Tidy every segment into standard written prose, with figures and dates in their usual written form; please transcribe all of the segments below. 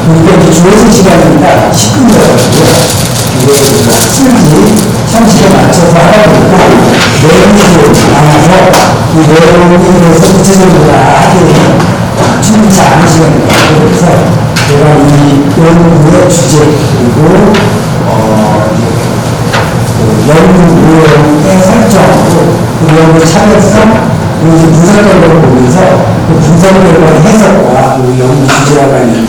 그러니까 이제 주어진 시간이니까 10분 정도고요. 이게 학습지 형식에 맞춰서 하다 보고 내용이 많아서 이 내용에 대해서 구체적으로 하기에는 충분치 않은 시간이 걸려요. 그래서 제가 이 연구의 주제 그리고 연구의 설정 그 연구 참여성 그리고 분석 결과를 보면서 그 분석 결과의 해석과 그 연구 주제와 관련된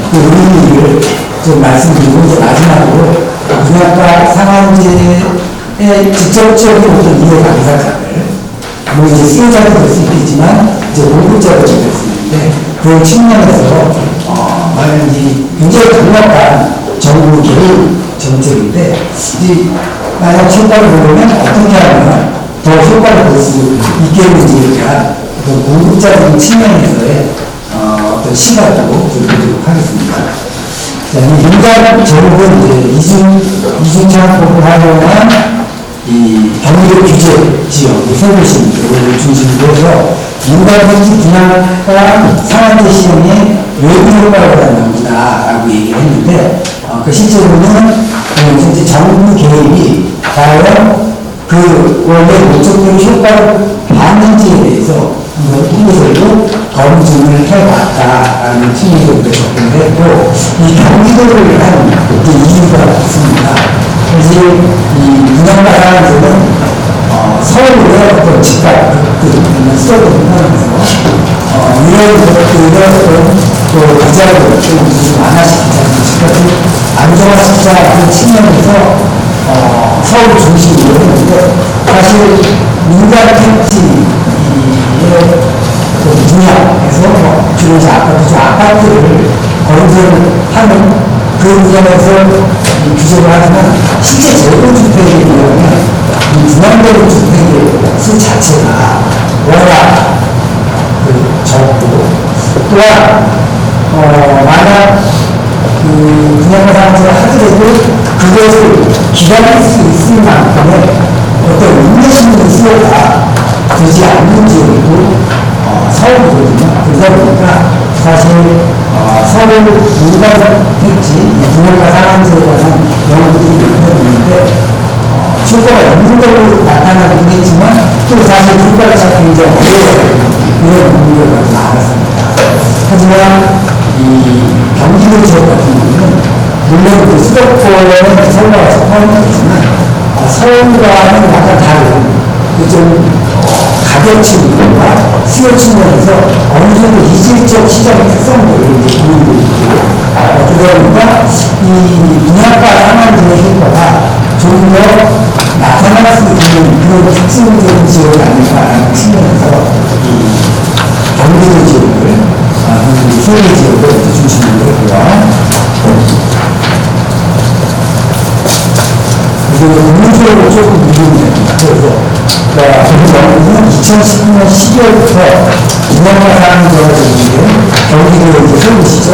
그 의미를 좀 말씀드리고 이제 마지막으로 분야과 상황제의 직접적인 어떤 이해 당사자들 뭐 이제 수요자도 될 수 있겠지만 이제 공급자도 될 수 있는데 그 측면에서 말하는지 굉장히 강력한 정부 개입 정책인데 만약 효과를 보려면 어떻게 하면 더 효과를 볼 수 있겠는지에 대한 어떤 공급자적인 측면에서의 어떤 시각도 좀 보도록 하겠습니다. 자, 이 민간 정부는 이제 이중창법을 활용한 이 경기도 규제 지역, 서울시를 중심으로 해서 민간 택지 분양과 상한제 시행에 외부 효과를 나온다라고 얘기를 했는데, 그 실제로는 이제 정부 개입이 과연 그 원래 목적대로 효과를 봤는지에 대해서 통계적으로 검증을 해봤다라는 측면으로 접근을 했고, 이 경기도를 한 이유가 있습니다. 그래서 이 분양가 상한제는 서울의 어떤 집값, 수도권 분양에서 이런 것들을 또 부자를 좀 완화시키자, 집값을 안정화시키자라는 측면에서 서울 중심으로 했는데, 사실 민간 택지의 분야에서 주로 이제 아파트를 건설을 하는 그 분야에서 규제를 하지만 실제 재건주택에 비하면 이 분양되는 주택의 수 자체가 워낙 적고, 또한 만약 그 분양가 상한제를 하더라도 그것을 기다릴 수 있을 만큼의 어떤 인내심의 수요가 되지 않는 지역도 서울이거든요. 그러다 보니까 사실 서울 민간 택지 분양가 상한제에 관한 연구들이 있는데 효과가 없는 걸로 나타나긴 했지만 또 사실 효과가 찾기 굉장히 어려워요. 이런 문제가 많았습니다. 하지만 이 경기도 지역 같은 경우는 물론 그 수도권은 서울과 포함되지만 서울과는 약간 다른 좀 가격층과 수요 측면에서 어느 정도 이질적 시장의 특성들을 이제 보이고 있고, 그러다 보니까 이 분양가 상한제의 효과가 좀 더 나타날 수 있는 그런 특징적인 지역이 아닐까라는 측면에서 이 경기도 지역을, 소외 지역을 중심으로 했고요. 그리고 문제로 조금 문제가 됩니다. 그래서 연구는 2019년 12월부터 분양가 상한제가 되는데, 경기도 이제 서울시죠.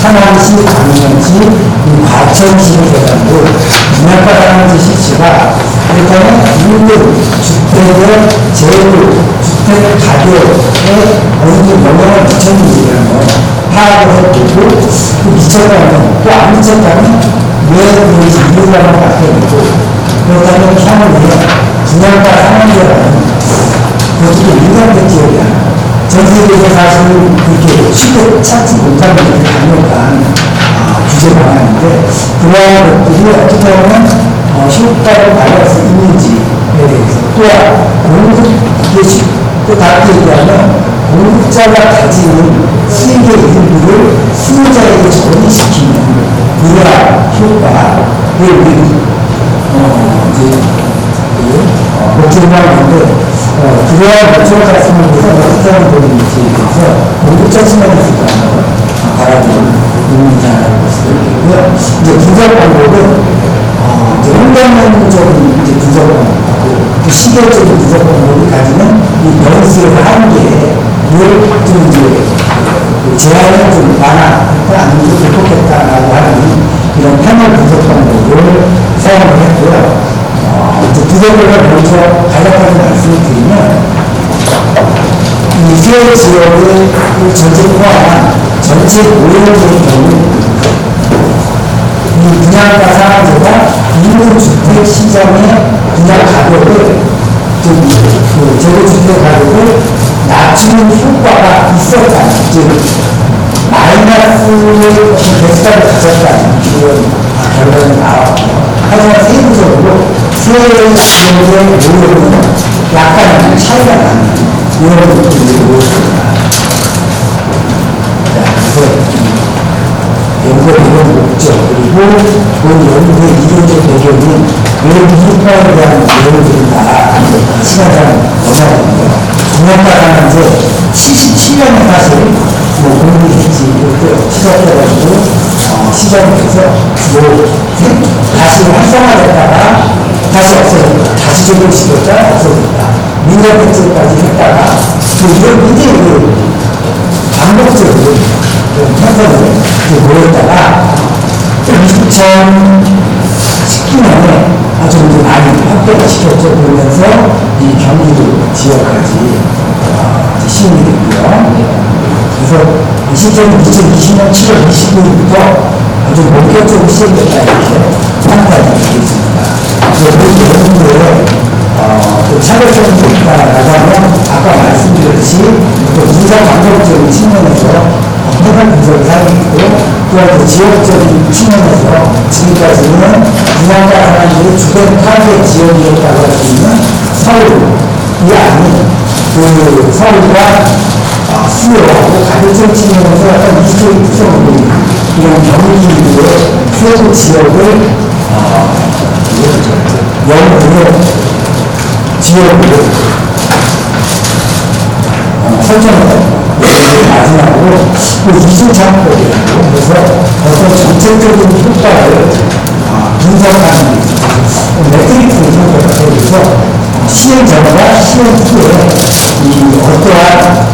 하남시, 광명시, 과천시를 대상으로 분양가 상한제 실시가 일단은 인근 주택의 재료, 주택 가격에 어느 정도 영향을 미쳤는지라는 걸 파악을 해보고, 그 미쳤다면, 또 안 미쳤다면 왜 그런지 이유가 바뀌어있고, 그렇다면 향후에 분양가 상한제라는 그것도 민간택 지역이 아니라 전 세계에서 사실 그렇게 쉽게 찾지 못하는 강력한 규제 방안인데, 그러한 것들이 어떻게 보면 효과를 발휘할 수 있는지에 대해서, 또한 또 다르게 얘기하면 공급자가 가지는 수익의 일부를 수요자에게 전이시키는 그러한 효과를 우리 목적을 하는데, 그러한 목적을 달성을 위해서 어떻게 하면 되는지에 대해서 공급자 측면에서 바라보는 의미자라고 볼 수도 있겠고요. 이제 분석 방법은 혼돈적인 분석 방법하고 또 시계적인 분석 방법이 가지는 이 변수의 한계를 좀 이제 제한을 좀 완화했다, 아니면 좀 극복했다라고 하는 이런 패널 분석 방법을 사용을 했고요. 이제 분석을 먼저 간략하게 말씀을 드리면, 이 세 지역의 전체 포함한 전체 오염의 경우 시장의 분양 가격을 그 재고주택 가격을 낮추는 효과가 있었다는, 즉 마이너스의 대수가를 가졌다는 그런 결과가 나왔고요. 하지만 세부적으로 세의 지역의 노력은 약간 차이가 나는 이런 것들이 보였습니다. 그래서 연구의 목적, 그리고 그 연구의 이론적 배경이 왜 미국과에 대한 내용을 다 시간상 넘어가는데요. 분양가가 이제 77년에 사실 공부를 했지, 그때 시작해가지고 시작이 돼서 다시 활성화됐다가 다시 없어졌다, 다시 조정시켰다, 없어졌다, 민간택지까지 했다가 이런 이제 반복적으로 현상을 보였다가 2019년에 아주 많이 확대가 시켰죠. 그러면서 이 경기도 지역까지 시행이 됐고요. 그래서 실제로 2020년 7월 29일부터 아주 본격적으로 시행됐다 이렇게 판단이 되고 있습니다. 그래서 그 내용들에 차별성이 있다라고 하면 아까 말씀드렸듯이 또 인사 방법적인 측면에서 해당 분석이 사용있고, 또한 지역적인 측면에서 지금까지는 분양가 사람들이 주된 타겟 지역이었다고 할 수 있는 서울이 아닌 그 서울과 수요하고 가격적 측면에서 약간 이주적인 특성을 보이는 이런 경기도의 세부 지역을 영구의 지역으로 설정을 마지막으로 이중창법이라고 그래서 어떤 정책적인 효과를 분석하는 게 있어요. 매트릭스 효과가 되어서 시행 전과 시행 후에 어떠한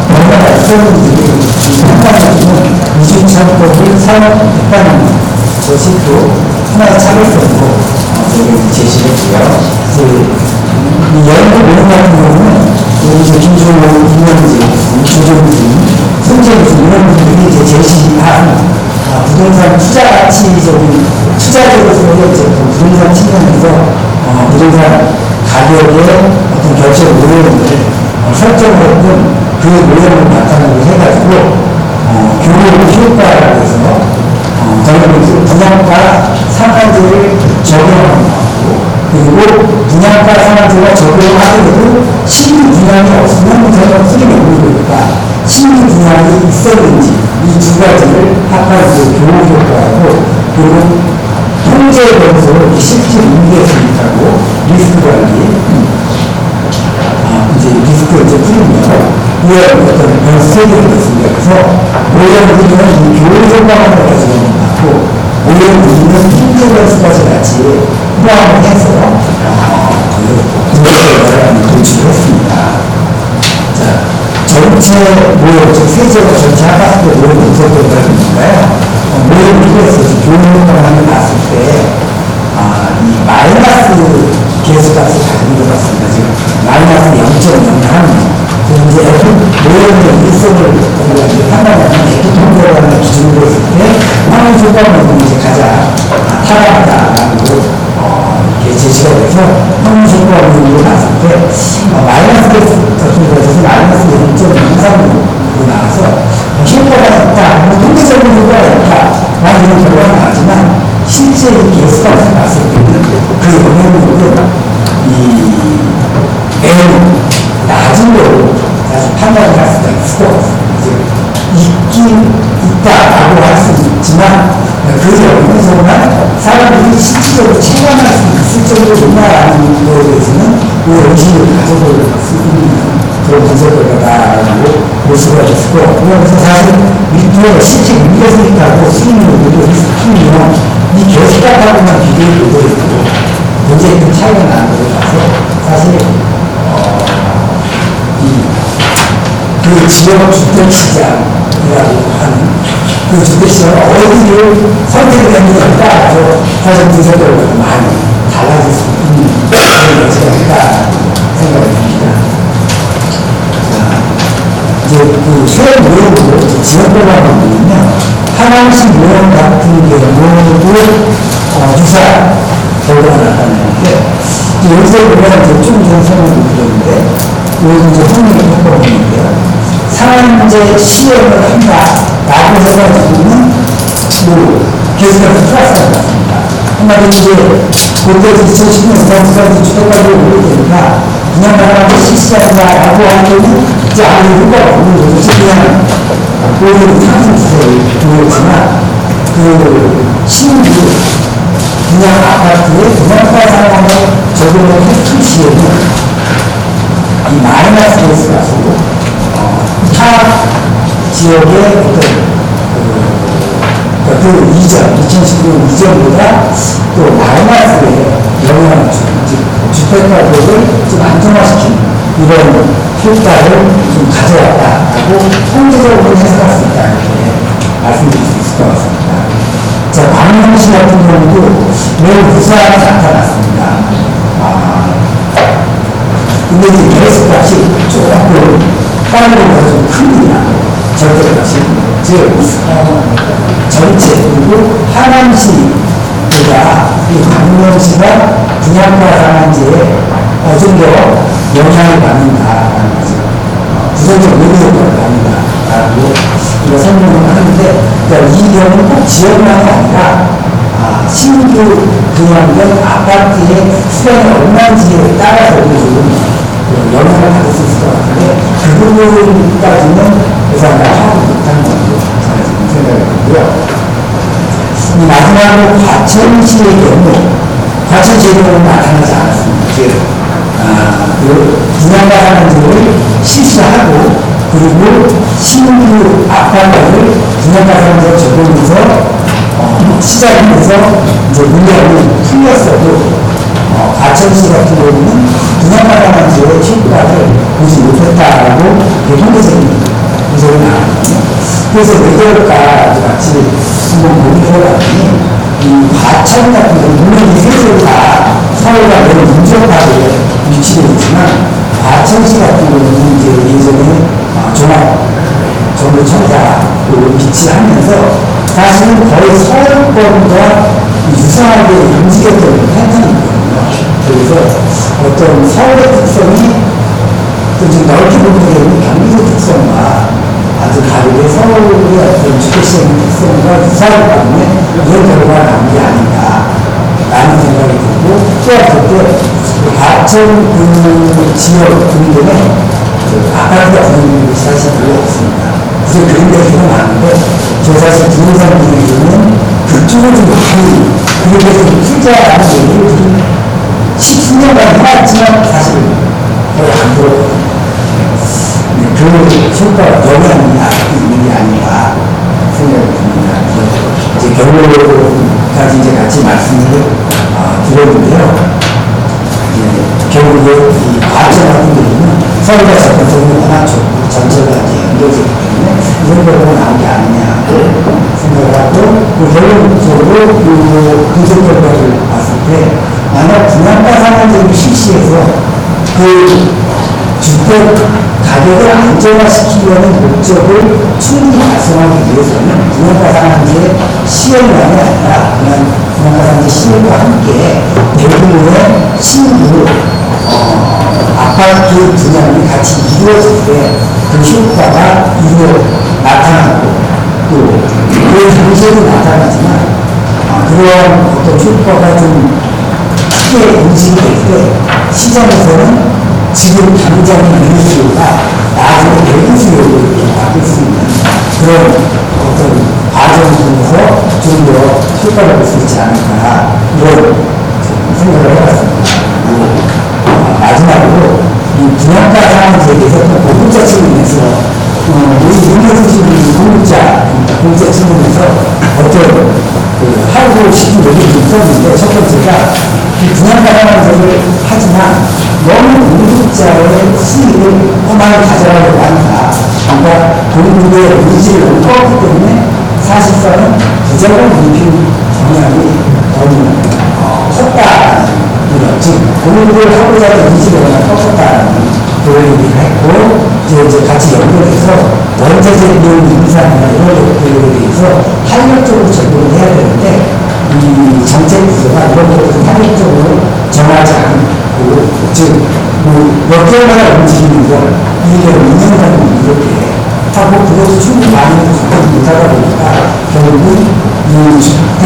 변화가 있었는지를 판단해주는 이중창법을 사용했다는 것이 또 하나의 차별성으로 제시했고요. 이 연구 모임 같은 경우는 이제 김종호, 김영진, 조정진, 손재진 이런 분들이 이제 제시한 부동산 투자 가치적인 투자적으로서의 부동산 측면에서 부동산 가격의 어떤 결정 모형을 설정했던 그 모형을 바탕으로 해가지고 교육 효과라고 해서 저희는 분양가 상한제를 적용하는 거고, 그리고 분양가 상한제가 적용하더라도 신규 분양이 없으면 저희가 풀이 없는 거니까 신규 분양이 있었는지 이 두 가지를 합한 교육 효과하고, 그리고 통제 변수로 실제 임대수익하고 리스크 관리, 이제 리스크를 이제 풀리면 이런 어떤 변수 세 개가 있습니다. 그래서 모형들은 이 교육 효과만 가지고 갖고 모형들은 통제 변수까지 같이 포함을 해서 분석을 도출했습니다. 자, 전체 모형, 즉 세제가 전체 합했을 때 모형 분석을 하는가요? 모형 비교해서 교육을 봤을 때 이 마이너스 계수값을 가지고 들어봤습니다. 지금 마이너스 0.0하는 이제 모형의 일성을 우리가 판단하는 통계라는 기준으로 했을 때 환경 효과는 이제 가장 타락하다라고 이렇게 제시가 돼서 환경 효과를 봤을 때 마이너스 같은 것에서 마이너스 0.03으로 나와서 효과가 있다, 통계적인 효과가 있다라는 이런 결과가 나왔지만 실제 이 계수값을 봤을 때는 그 영향력은 매우 낮은 걸로 사실 판단을 할 수가 있을 것 같습니다. 있긴 있다라고 할 수 있지만 그 영역에서만 사람들이 실질적으로 체감할 수 있을 정도로 있나라는 거에 대해서는 그 의식을 가져볼 수 있는 그런 분석 결과다라고 볼 수가 있을 것 같고요. 그래서 사실 밑에 실제 임대수익하고 수익률도 리스크이면 이 계수값하고만 비교해 보더라도 굉장히 큰 차이가 나는 걸 봐서 사실 그 지역 주택시장이라고 하는 그 주택시장 어디를 선택했느냐에 따라서 사실 분석 결과가 많이 달라질 수 있는 그런 여지가 있다고 생각이 듭니다. 이제 그 최근 모형으로 지역별로 보면요, 하나씩 모형 같은 경우도 유사 결과가 나타나는데 여기서 우리가 이제 좀 전에 설명을 드렸는데, 여기 이제 흥미를 해보는데요. 상한제 시행을 한다라고 해가지고는 계속해서 플러스가 났습니다. 한마디로 이제 그때 2010년부터 주택가격이 오르니까 그냥 나라한테 실시한다라고 하기에는 이제 아무 효과가 없는 거죠. 그냥 오히려 상승세를 보였지만 신규 그냥 아파트에 분양가 상황을 적용을 했을 시에는 이 마이너스 베이스가 서고 타 지역의 그 이전, 2019년 이전보다 또 마이너스에 영향을 주는, 주택가격을 좀 안정화시키는 이런 효과를 좀 가져왔다라고 통계적으로 해석할 수 있다, 이렇게 말씀드릴 수 있을 것 같습니다. 자, 광명시 같은 경우도 매우 유사하게 나타났습니다. 근데 이제 매수값이 조금 다운로드가 좀 큽니다. 절대값이. 즉, 전체, 그리고 하남시보다 이 광명시가 분양가 상한제에 좀 더 영향을 받는다라는 거죠. 부정적 의미효과를 받는다라고 우리가 설명을 하는데, 그러니까 이 경우는 꼭 지역만이 아니라 신규 분양된 아파트의 수량이 얼마인지에 따라서 영향을 받을 수 있을 것 같은데, 그 부분까지는 예상을 하고 못한 걸로 저는 지금 생각이 들고요. 마지막으로 과천시의 경우, 과천시의 경우는 나타나지 않았습니다. 즉, 분양가 상한제를 실시하고, 그리고 신규 아파트를 분양가 상한제를 적용해서 시작해서 이제 문제를 풀렸어도 과천시 같은 경우는 분양가 상한제의 효과를 보지 못했다라고 통계적인 분석이 나왔거든요. 그래서 왜 그럴까 같이 한번 고민해봤더니 이 과천 같은 경우, 물론 이 셋을 다 서울과 매우 민첩하게 위치되어 있지만, 과천시 같은 경우는 이제 예전에 종합정보청사로 위치하면서 사실은 거의 서울권과 유사하게 움직였던 패턴이거든요. 그래서 어떤 서울의 특성이 좀 넓게 보는 경우는 경기도 특성과 아주 다르게 서울의 어떤 주택시장 특성과 유사하기 때문에 이런 결과가 나온 게 아닌가라는 생각이 들고, 또 그때 과천 그 지역 분들은 아파트가 없는 사실 별로 없습니다. 그래서 그런 데서 많은데, 저 사실 부동산 분들은 그쪽을 좀 많이, 그렇게 좀 투자하는 얘기를 좀 10수년간 해왔지만 사실 거의 안 들었거든요. 그 효과가 영향이 있는 게 아닌가 생각이 듭니다. 이제 결론까지 이제 같이 말씀을 드렸는데요. 결국에 이 과천 같은 경우는 서울과 접근성이 워낙 좋고 전체가 이제 연결되기 때문에 이런 결과가 나온 게 아니냐 생각을 하고, 결론적으로 분석 결과를 봤을 때 만약 분양가 상한제를 실시해서 그 주택 가격을 안정화시키려는 목적을 충분히 달성하기 위해서는 분양가 상한제 시행만이 아니라 그냥 분양가 상한제 시행과 함께 대규모의 신규 아파트 분양이 같이 이루어질 때 그 효과가 나타나고, 또 그 당시에도 나타나지만 그런 어떤 효과가 좀 크게 움직일 때 시장에서는 지금 당장의 매수가 나중에 매수율로 이렇게 바뀔 수 있는 그런 어떤 과정을 통해서 좀 더 효과를 볼 수 있지 않을까, 이런 생각을 해봤습니다. 마지막으로 이 분양가 상한제에 대해서 또 공급자 측면에서 우리 윤경수님이 공급자 측면에서 어떤 하고 싶은 얘기를 있었는데, 첫 번째가 이 분양가 상한제를 하지만 너무 공급자의 수익을 많이 가져가려고 한다. 그러니까 공급의 의지를 너무 꺾기 때문에 사실상은 부정을 일으킨 경향이 너무 컸다라는, 즉 공급을 하고자 하는 의지를 너무 꺾었다라는 그런 얘기를 했고, 이제 같이 연결해서 원자재 비용 인상이나 이런 것들에 대해서 탄력적으로 적용을 해야 되는데, 이 정책 구조가 이런 것들을 탄력적으로 정하지 않고 즉, 몇 개월마다 움직이는 걸 1년, 2년간 이렇게 하고 그것도 충분히 많이 못하다 보니까 결국은 이 주택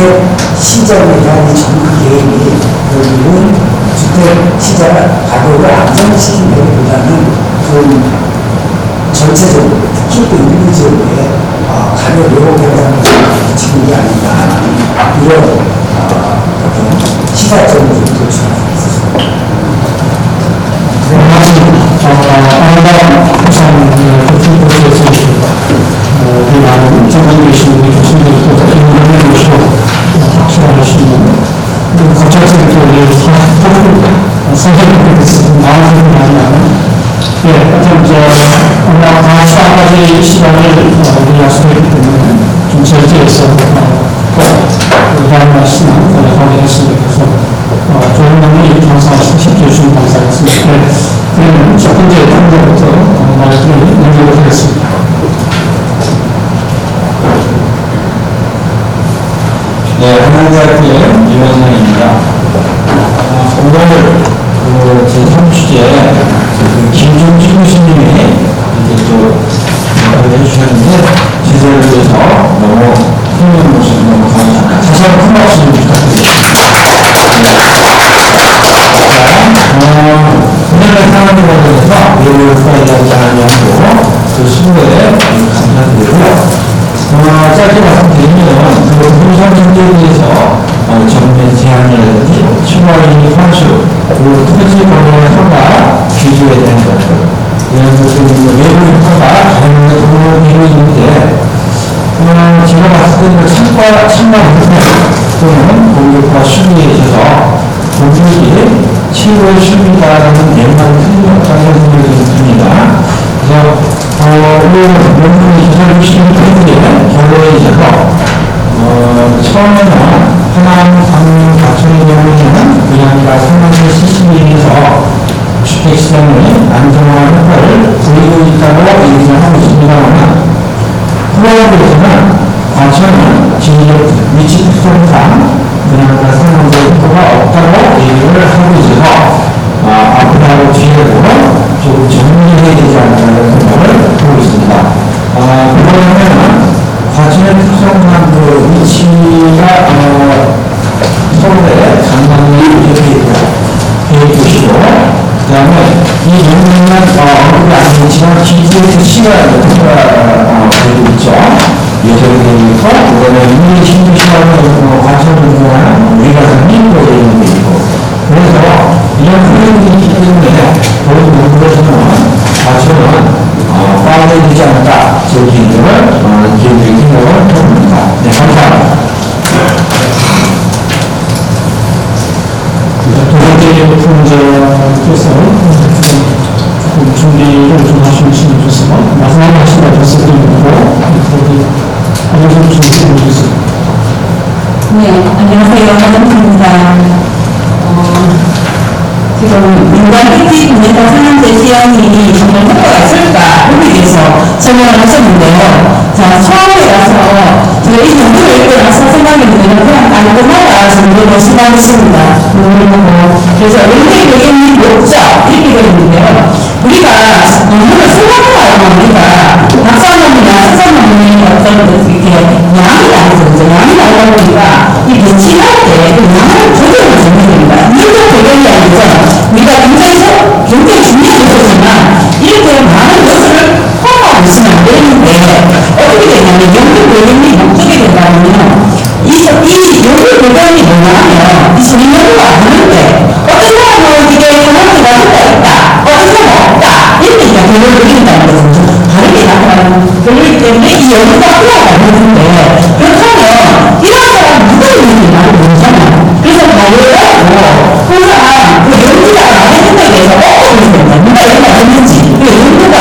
시장에 대한 이 정부 계획이 결국은 주택 시장 가격을 안정시킨다기보다는 좀 전체적으로 특히 또 일부 지역에 가격 예고 현상을 미치는 게 아닌가 이런 어떤 시사점을 좀 도출할 수 있습니다. 아름다운 부산 교수님께서 우리 많은 전국에 계신 우리 교수님들도 다 인정해 주시고 박수하시는 거쳐서부터 우리 선생님께서 나와주는 많이 나는 하여튼 다 시간까지 시간을 우리 약속했기 때문에 좀 절제해서 꼭 다른 말씀 하겠습니다. 그래서 좋은 분이 감사하시고 주신 감사했습니다. 그러면 첫 번째 단계부터 말씀을 남기도록 하겠습니다. 네, 한국대학교의 유현상입니다. 오늘 제3주제 김종진 교수님이 이렇게 또 해주셨는데 제대로 해서 너무 훌륭한 모습 너무 감사합니다. 다시 한번 큰 박수 좀 부탁드립니다. 오늘의 상황에 관해서 외국어에 대한 자랑하고 그 수고에 감사드리고요. 짧게 말씀드리면 그 분산문제에 대해서 정면 제한이라든지 추가적인 환수 그리고 토지 권한의 허가 규제에 대한 것들 이런 것들이 외부 효과가 다양한 도움이 있는데 제가 봤을 때는 참관 또는 공격과 수비에 있어서 공격이 최고의 수비다라는 내용만 틀렸다는 생각이 듭니다. 그래서 오늘 논문이 기술주시는 분들의 결론에 있어서 처음에는 하남, 강릉, 과천의 경우에는 분양가 상한제 시스템에 의해서 주택시장의 안정화한 효과를 보이고 있다고 얘기를 하고 있습니다만 후반부에서는 과천은 지리적 위치 특성상 분양가 상한제 효과가 없다고 얘기를 하고 있어서 앞으로 뒤에도 조금 정리해야 되지 않을까라는 생각을 하고 있습니다. 그러면 과천의 특성상 그 위치가 서울에 강남에 이렇게 있고 계획주시고 그 다음에 이 용량은 언급이 안 되지만 기지에서 시간을 되고 있죠. 예정이 되어 있고 그 다음에 인민이 신주시간을 과천을 우리가 상임으로 되어 있는 게 있고 그래서 이런 흐름이 있기 때문에 본인 연구에서는 과천은 빠져야 되지 않을까 제 개인적인 생각을 해봅니다. 네, 감사합니다. 두 번째 풍자께서 준비를 좀 하시면 좋겠습니다. 마지막 말씀을 말씀을 드리고 안녕하세요. 준비해 주세요. 네, 안녕하세요. 한정입니다. 지금 민간택지 분양가 상한제 시행이 정말 효과가 있을까 여기에 대해서 설명을 하셨는데요. 자, 처음에 가서 제가 이 정도를 읽고 나서 생각이 드는 그냥 깔끔하다 정도로 생각했습니다. 그래서 원래적인 목적 이렇게 되어 있는데요. 우리가 오늘 생각해봐요. 우리가 박사논문이나 석사논문의 어떤 이렇게 양이 나오죠. 양이 나오다 보니까 이 배치할 때 그 양을 조절을 해야 됩니다. 이런 배경이 아니죠. 우리가 굉장히 중요한 요소지만 이렇게 많은 요소를 포함하고 있으면 안 되는데 어떻게 되냐면 연구 배경이 목적이 된다면 이 연구 배경이 뭐냐면 이 소리 연구가 안 하는데 어떤 사람은 이게 상황이가 효과가 있다 어떤 사람은 없다 이렇게 이제 결론을 내린다는 것은 다르게 나타나는 결론이기 때문에 이 연구가 필요가 없는데 그렇다면 이런 사람은 누가 있는지 나를 모르잖아요. 그래서 말해가지고 항상 그 연구가 나의 생각에 대해서 어떻게 된다 누가 연구가 됐는지 그 연구가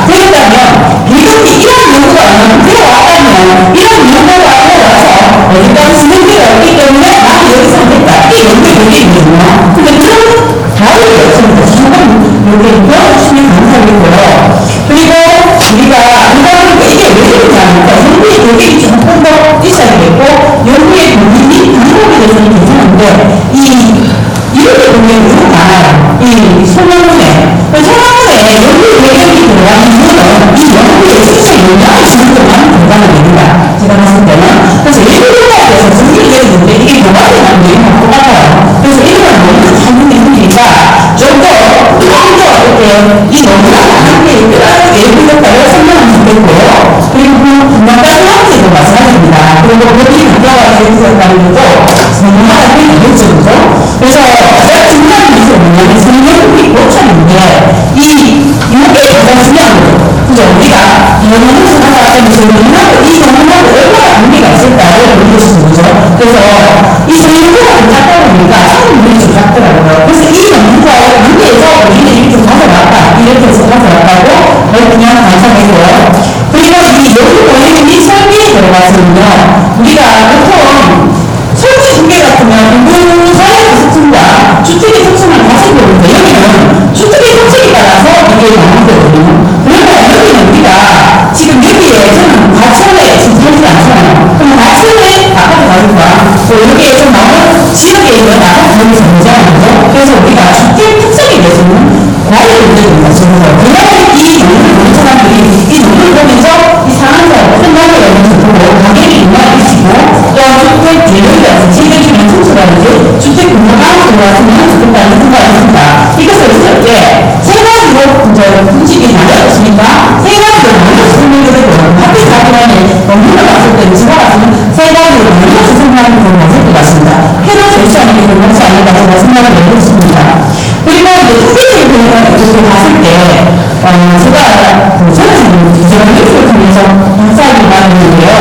되었다면 이렇게 이런 연구가 되어왔다면 이런 연구가 되어와서 어디까지 진행되어 있기 때문에 나는 여기서 됐다 이 연구의 의미가 있거든요. 근데 그런 다르게 없습니다. 이렇게 배워주시면 감사하겠고요. 그리고 우리가 이게 왜 그러냐면 연구의 교육이 조금 더 있어야 되겠고 연구의 방법에 대해서는 괜찮은데 이렇게 보면 너무 많아요. 이 이 너무나 많은 게 있더라도 예비 효과를 설명하면 좋겠고요. 그리고 분명한 상황에도 마찬가지입니다. 그리고 거기 가까워서 예비 효과를 도 너무나 되겠죠. 그래서 가장 중요한 게 뭐냐면 성경이 고쳐는데 이게 가장 중요한 거죠. 그죠? 우리가 영어에서 나가는 성경하고 이 성경하고 얼마나 관계가 있을까를 보는 것이죠. 그죠? 그래서 이 성경하고 갖다 보니까 성경이 좀 같더라고요. 그래서 이 영문과 관계에서 우리는 이렇게 가져왔다. 이렇게 해서 가져왔다고 그냥 감상했고요. 그리고 이 여기 보이는 이 설계에 들어가서는요. 우리가 보통 설치 두개 같으면 인공 사회적 특성과 주택의 특성을 가지고 있는데 여기는 주택의 특성에 따라서 이게 나온 거거든요. 그러니까 여기는 우리가 지금 여기에 저는 가천에 지금 살지 않잖아요. 그럼 가천에 아까도 가니까 또 여기에 좀 나오는 지역에 있는 아까 거기서 보잖아요. 그래서 우리가 주택 특성에 대해서는 과외를 드리는 거죠. 그러면 이 논문을 보는 사람들이 이 논문을 보면서 이 상황에서 어떤 말을 하는지 보고 가격이 얼마나 있고 또 주택 대역이라든지 세대주민 청소라든지 주택 공간을 들어왔으면 좋겠다는 생각을 했습니다. 이것을 했을 때 세 가지로 분식이 나뉘었으니까 세 가지로 나뉘어서 설명을 되고 학교 자기만의 논문을 봤을 때 제가 봤으면 세 가지로 나뉘어서 설명하는 게 맞을 것 같습니다. 해로 제시하는 게 맞지 않을까 제가 생각을 해봤습니다. 그리고 이제 통계적인 부분을 이렇게 봤을 때 제가 저는 뉴스를 통해서 박사학위를 받았는데요.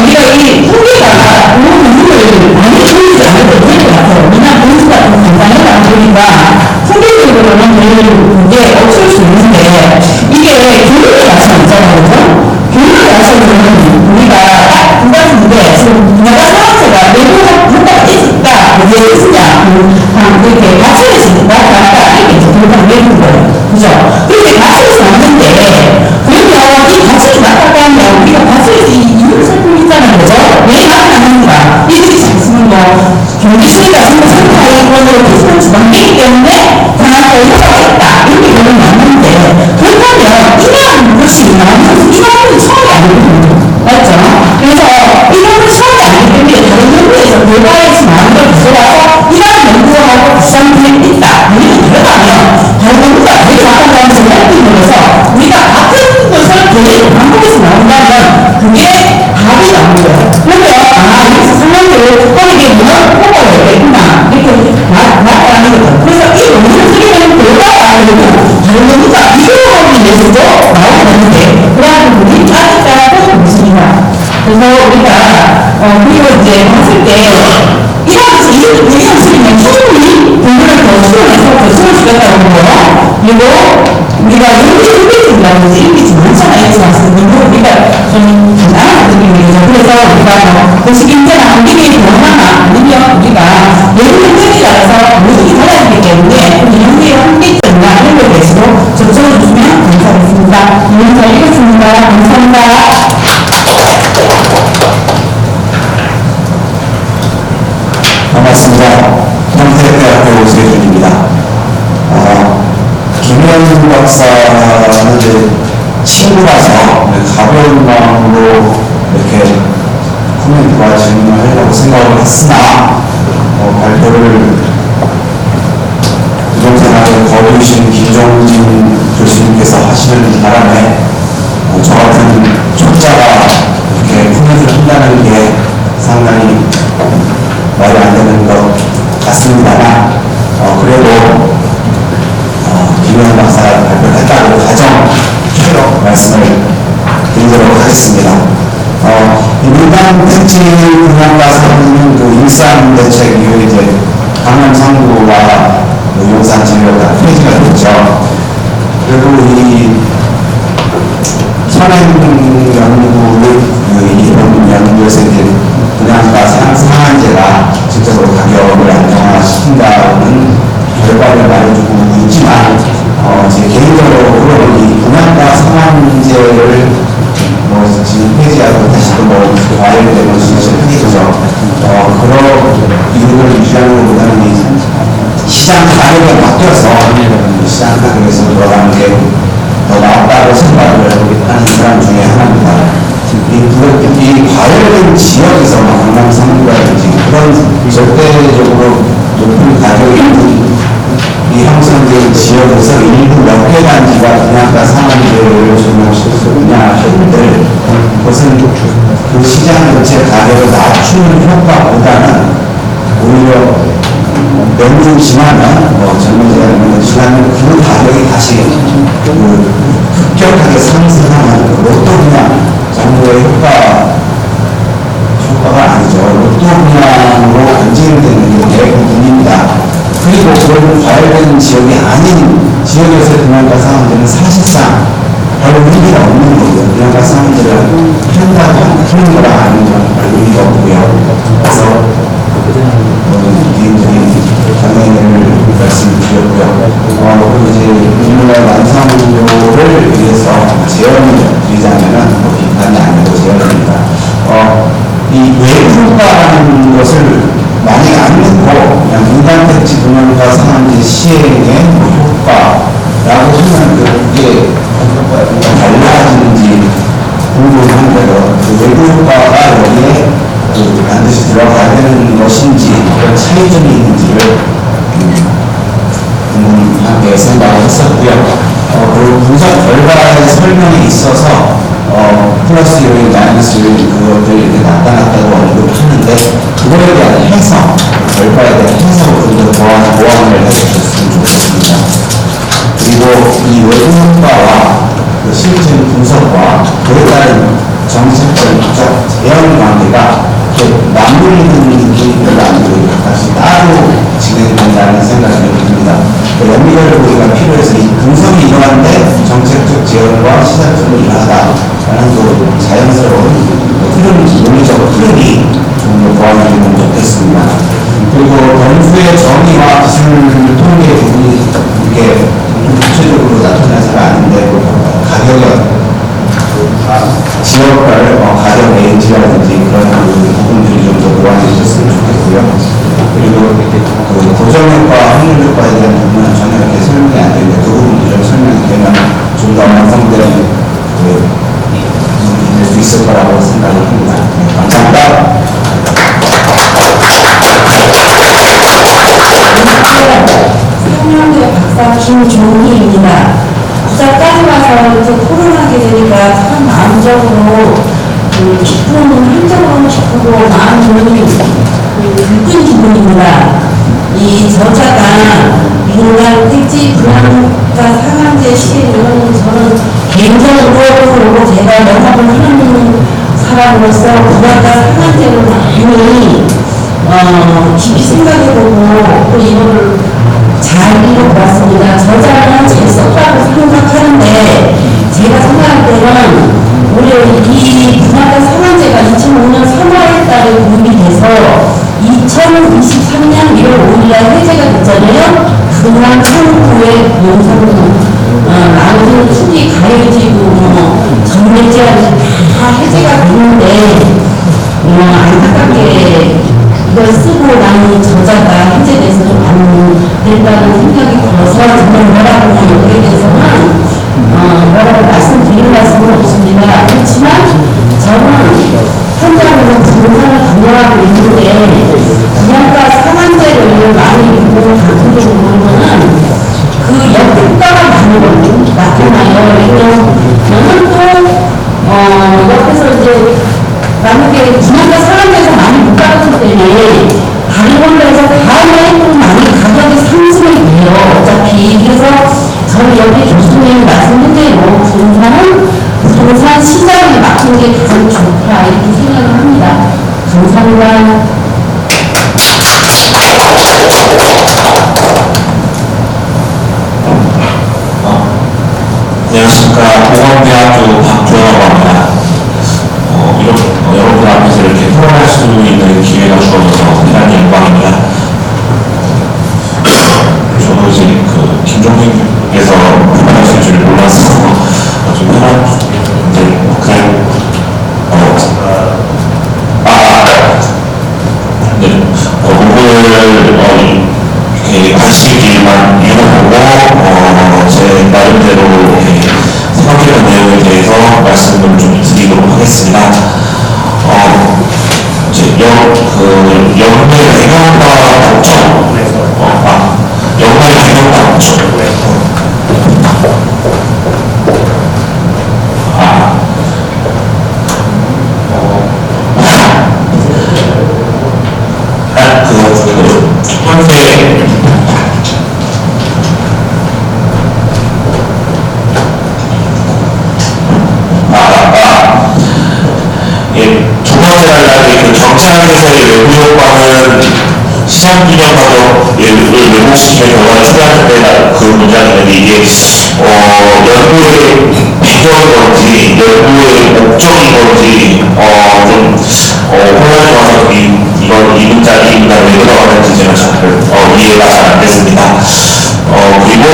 우리가 이 통계가 그 부분을 많이 보이지 않아도 될 것 같아요. 왜냐하면 분수가 좀 간단하다 보니까 통계적으로는 이게 없을 수 있는데 이게 교육에 가서 있잖아요. 그죠? 교육에 가서는 우리가 딱 두 가지인데 지금 내가 상황자가 내부적 효과가 있을까 왜 있으냐 이렇게 가치에서 나타났다 이렇게 결과를 내는 거예요. 그죠? 그런데 가치에서 나왔는데 그러면 이 가치에서 나타나면 우리가 가치에서 이 이유를 살피고 있다는 거죠. 왜 나타났는가? 이들이 잘 쓰는 거 경기수리가 정말 상파의 권으로 계속 주방되기 때문에 강하고 효과가 있다 이렇게 보면 맞는데 그렇다면 이런 것이 나오면서 이거는 처음이 아니거든요. 맞죠? 그래서 이거는 처음이 아니기 때문에 다른 연구에서 결과에서 나온 걸 가져와서 이런 연구하고 비슷한 점이 있다. 우리는 그러다면 다른 연구가 되게 나타나는 생각이 들어서 우리가 같은 것을 계속 반복해서 나온다면 그게 답이 나오는 거예요. 그러면 여기서 상황으로 이게 뭐가 효과가 있겠구나 이렇게 나타나는 거죠. 그래서 이 논문을 쓰게 되면 결과가 아니고 다른 연구가 비교하기 위해서도 나오게 되는데 그러한 부분이 아직까지 무엇입니다. 그래서 우리가 그리고 이제 봤을 때 이런 쓰기는 충분히 공부를 더 수련해서 더 수련시켰다는 거예요. 그리고 우리가 연구라든지 이런 게 많잖아요. 그래서 우리가 좀 간단한 느낌이죠. 그래서 우리가 도시 경제나 환경의 변화나 아니면 우리가 연구 환경에 따라서 모든 게 달라지기 때문에 연구의 한계점이나 이런 거에 대해서도 접촉해 주시면 감사하겠습니다. 오늘 잘 읽었습니다. 감사합니다. 반갑습니다. 평택대학교 오세준입니다. 김현 박사는 이제 친구라서 가벼운 마음으로 이렇게 코멘트와 질문을 하려고 생각을 했으나 발표를 부동산학을 거두신 김종진 교수님께서 하시는 바람에 저 같은 족자가 이렇게 코멘트를 한다는 게 상당히 말이 안 되는 것 같습니다만 그래도 김현 박사가 발표를 했다고 가정해서 말씀을 드리도록 하겠습니다. 이 민간 택지 분양가 사는 그 일산 대책 이후에 이제 강남 3구와 용산 지역가 폐지가 됐죠. 그리고 이 현행연구의 이번 연구에서 이제 분양가 상한제가 실제로 가격을 안정화시킨다는 결과를 말해주고 있지만 제 개인적으로 이 분양가 상한제를 지금 폐지하고 다시 또 과열되는 수치를 하기죠. 그런 이유를 유지하는 것보다는 시장 가격이 바뀌어서 시장 가격에서 돌아가는 게 더 나았다고 생각을 하는 사람 중에 하나입니다. 이 과열된 지역에서 강남 3구라든지 그런 절대적으로 높은 가격이 형성된 지역에서 일부 몇 무엇이겠느냐 했는데 그것은 그 시장 전체 가격을 낮추는 효과보다는 오히려 몇 년 지나면 젊은이들은 지나면 그 가격이 다시 급격하게 상승하는 로또 분양 정도의 효과가 아니죠. 로또 분양으로 안정되는 게 대부분입니다. 그리고 그런 과열된 지역이 아닌 지역에서 분양가 상한제는 사실상 별 의미가 없는 거고요. 분양가 상한제를 하는 거랑 아닌 건 별 의미가 없고요. 그래서 개인적인 장애인을 말씀드렸고요. 그리고 이제 인문화 완성도를 위해서 제언을 드리자면은 비판이 아니고 제언입니다. 이 외부효과라는 것을 많이 안 넣고 그냥 민간택지 분양가 상한제 시행의 효과라고 하면 그게 효과가 달라지는지 궁금한데요. 그 외부효과가 여기에 반드시 들어가야 되는 것인지 어떤 차이점이 있는지를 궁금하게 생각을 했었고요. 그리고 분석 결과의 설명에 있어서 플러스 요인, 마이너스 요인 그것들이 이렇게 나타났다고 언급하는데 그거에 대한 해석, 결과에 대한 해석을 좀 더 보완을 해주셨으면 좋겠습니다. 그리고 이 외부 효과와 그 실질 분석과 그에 따른 정책적 대응 관계가 맞물리는 게 별로 안 보이고 다시 따로 진행된다는 생각이 듭니다. 연결 고리가 필요해서 이 분석이 일어난데 정책적 제어와 시장적으로 일어나다라는 또 자연스러운 논리적 흐름이 좀 더 보완이 되면 좋겠습니다. 그리고 변수의 정의와 기술 통계 부분이 이게 구체적으로 나타나지가 않는데 가격은 지역별 가격 레인지라든지 그런 부분들이 좀 더 보완해 주셨으면 좋겠고요. 그리고 그 고정효과, 확률효과에 대한 부분은 전혀 이렇게 설명이 안 되는데 그 부분도 좀 설명이 되면 좀 더 완성된 부분이 될 수 있을 거라고 생각을 합니다. 네, 감사합니다. 상명대 박사 김종희입니다. 부산까지 와서 이제 토론하게 되니까 참 마음적으로 기쁜 한적으로 기쁘고 마음이 들뜬 기분입니다. 이 저자가 민간 택지 분양가 상한제 시행은 저는 개인적으로 제가 영업을 하는 사람으로서 분양가 상한제를 많이 깊이 생각해보고 또 이거를 잘 읽어보았습니다. 저자는 잘 썼다고 생각하는데 제가 생각할 때는 올해 이 분양가 상한제가 2005년 3월에 따라 도입이 돼서 2023년 1월 5일날 해제가 됐잖아요. 그동안 창구에 용산 나머지는 투기 가해지고 전매제한이 다 해제가 됐는데 안타깝게 이걸 쓰고 난 저자가 해제돼서 좀 안 된다는 생각이 들어서 정말 뭐라고 여기에 대해서는 뭐라고 말씀드릴 말씀은 없습니다. 그렇지만 저는 현장에서 분양을 감당하고 있는데 분양가 상한제를 많이 보고 방송적으로 보면은 그 역효과가 많이 나타나요. 왜냐면 또 옆에서 이제 만약에 분양가 상한제에서 많이 못 받았기 때문에 다른 걸로 해서 다음에 또 많이 가격이 상승이 돼요. 어차피. 그래서 저는 여기 교수님 말씀한 대로 부동산 시장에 맡긴 게 가장 좋다 이렇게 생각을 합니다. 감사합니다. 안녕하십니까. 보건대학교 박주영이라고 합니다. 여러분 앞에서 이렇게 토론할 수 있는 기회가 주어져서 대단히 영광입니다. 저도 이제 김종민께서 불편하실 줄 몰라서 좀 편한데 그냥 목을 이렇게 하시기만 읽어보고 제 나름대로 이렇게 생각해본 내용에 대해서 말씀을 좀 드리도록 하겠습니다. 연계 배경과 독점, 연계 배경과 독점. 시장균형화를 왜곡시키는 결과를 초래할 때 그 문제가 있는데 이게 연구의 배경인 건지 연구의 목적인 건지 좀 혼란이 와서 이 문자 왜 들어가는지 제가 잘 이해가 잘 안 됐습니다. 그리고